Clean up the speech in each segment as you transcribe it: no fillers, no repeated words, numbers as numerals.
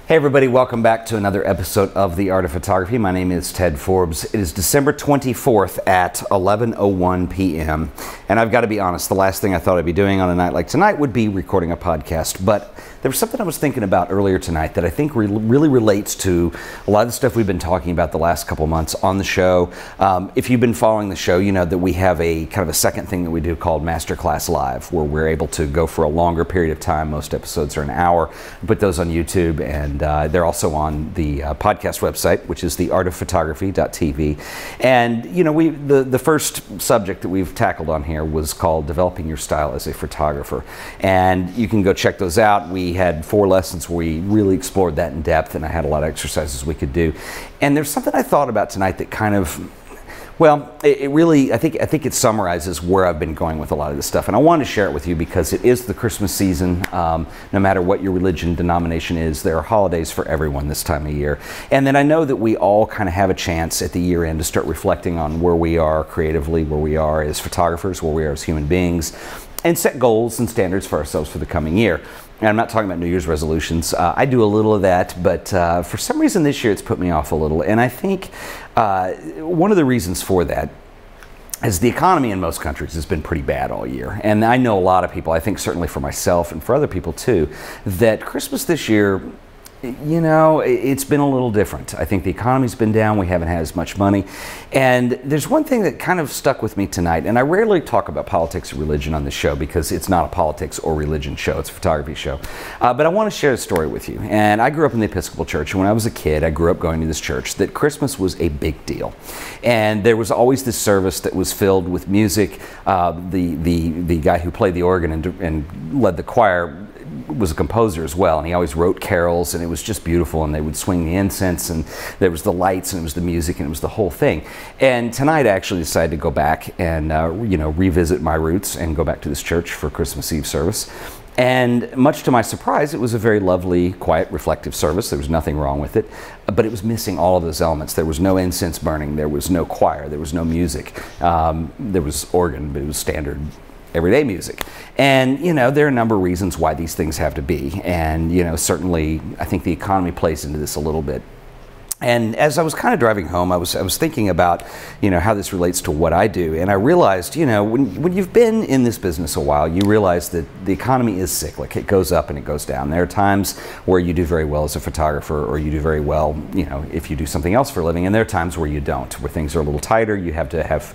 Hey everybody, welcome back to another episode of The Art of Photography. My name is Ted Forbes. It is December 24th at 11:01 p.m. And I've got to be honest, the last thing I thought I'd be doing on a night like tonight would be recording a podcast. But there was something I was thinking about earlier tonight that I think really relates to a lot of the stuff we've been talking about the last couple months on the show. If you've been following the show, you know that we have a kind of a second thing that we do called Masterclass Live, where we're able to go for a longer period of time. Most episodes are an hour. We put those on YouTube, and they're also on the podcast website, which is theartofphotography.tv. And you know, the first subject that we've tackled on here was called developing your style as a photographer, and you can go check those out. We had 4 lessons where we really explored that in depth, and I had a lot of exercises we could do. And there's something I thought about tonight that kind of, well, it really, I think it summarizes where I've been going with a lot of this stuff. And I wanted to share it with you because it is the Christmas season. No matter what your religion denomination is, there are holidays for everyone this time of year. And then I know that we all kind of have a chance at the year end to start reflecting on where we are creatively, where we are as photographers, where we are as human beings, and set goals and standards for ourselves for the coming year. And I'm not talking about New Year's resolutions. I do a little of that, but for some reason this year it's put me off a little. And I think one of the reasons for that is the economy in most countries has been pretty bad all year. And I know a lot of people, I think certainly for myself and for other people too, that Christmas this year, you know, it's been a little different. I think the economy's been down. We haven't had as much money. And there's one thing that kind of stuck with me tonight, and I rarely talk about politics or religion on this show because it's not a politics or religion show, it's a photography show. But I want to share a story with you. And I grew up in the Episcopal Church, and when I was a kid, I grew up going to this church, that Christmas was a big deal. And there was always this service that was filled with music. The guy who played the organ and led the choir was a composer as well, and he always wrote carols, and it was just beautiful, and they would swing the incense, and there was the lights, and it was the music, and it was the whole thing. And tonight I actually decided to go back and you know, revisit my roots and go back to this church for Christmas Eve service. And much to my surprise, it was a very lovely, quiet, reflective service. There was nothing wrong with it, but it was missing all of those elements. There was no incense burning, there was no choir, there was no music. There was organ, but it was standard everyday music. And you know, there are a number of reasons why these things have to be, and you know, certainly I think the economy plays into this a little bit. And as I was kind of driving home, I was thinking about, you know, how this relates to what I do. And I realized, you know, when you've been in this business a while, you realize that the economy is cyclic. It goes up and it goes down. There are times where you do very well as a photographer, or you do very well, you know, if you do something else for a living. And there are times where you don't, where things are a little tighter. You have to have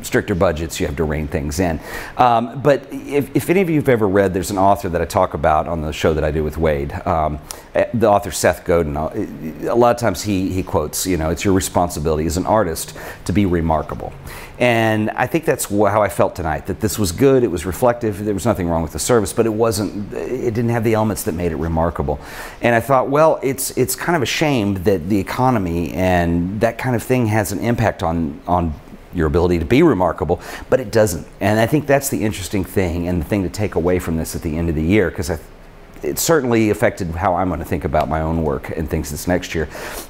stricter budgets. You have to rein things in. But if any of you have ever read, there's an author that I talk about on the show that I do with Wade, the author Seth Godin. A lot of times he quotes, you know, it's your responsibility as an artist to be remarkable. And I think that's how I felt tonight, that this was good, it was reflective, there was nothing wrong with the service, but it didn't have the elements that made it remarkable. And I thought, well, it's kind of a shame that the economy and that kind of thing has an impact on your ability to be remarkable, but it doesn't. And I think that's the interesting thing, and the thing to take away from this at the end of the year, because it certainly affected how I'm going to think about my own work and things this next year.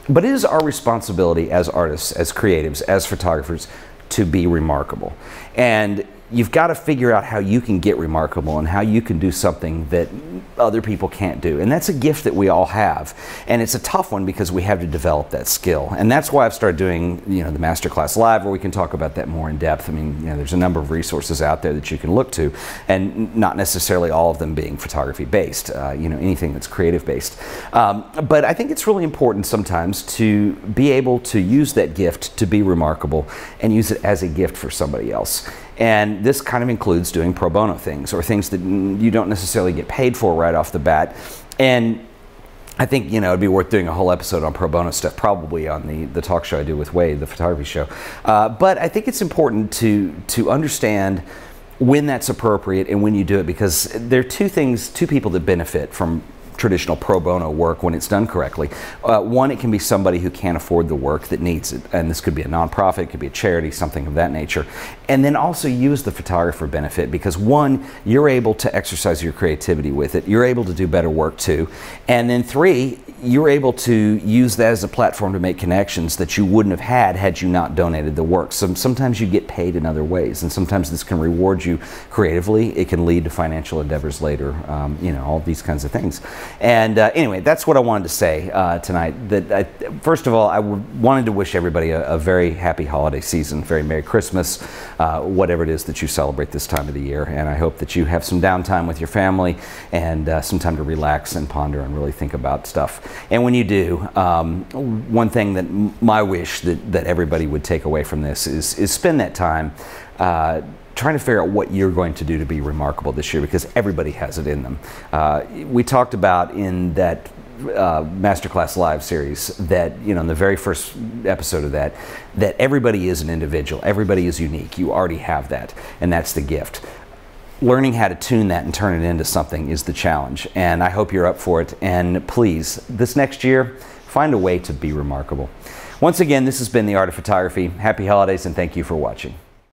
But it is our responsibility as artists, as creatives, as photographers, to be remarkable. And you've got to figure out how you can get remarkable and how you can do something that other people can't do. And that's a gift that we all have. And it's a tough one because we have to develop that skill. And that's why I've started doing, you know, the Masterclass Live, where we can talk about that more in depth. I mean, you know, there's a number of resources out there that you can look to, and not necessarily all of them being photography based, you know, anything that's creative based. But I think it's really important sometimes to be able to use that gift to be remarkable and use it as a gift for somebody else. And this kind of includes doing pro bono things, or things that you don't necessarily get paid for right off the bat. And I think, you know, it'd be worth doing a whole episode on pro bono stuff, probably on the talk show I do with Wade, the photography show. But I think it's important to understand when that's appropriate and when you do it, because there are two people that benefit from traditional pro bono work when it's done correctly. One, it can be somebody who can't afford the work that needs it, and this could be a nonprofit, it could be a charity, something of that nature. And then also use the photographer benefit, because one, you're able to exercise your creativity with it, you're able to do better work too, and then 3, you're able to use that as a platform to make connections that you wouldn't have had you not donated the work. So sometimes you get paid in other ways, and sometimes this can reward you creatively. It can lead to financial endeavors later, you know, all these kinds of things. And anyway, that's what I wanted to say tonight. First of all, I wanted to wish everybody a very happy holiday season, very Merry Christmas, whatever it is that you celebrate this time of the year. And I hope that you have some downtime with your family and some time to relax and ponder and really think about stuff. And when you do, one thing that my wish that everybody would take away from this is spend that time trying to figure out what you're going to do to be remarkable this year, because everybody has it in them. We talked about in that Masterclass Live series that, in the very first episode of that everybody is an individual, everybody is unique. You already have that, and that's the gift. Learning how to tune that and turn it into something is the challenge, and I hope you're up for it. And please, this next year, find a way to be remarkable. Once again, this has been The Art of Photography. Happy holidays, and thank you for watching.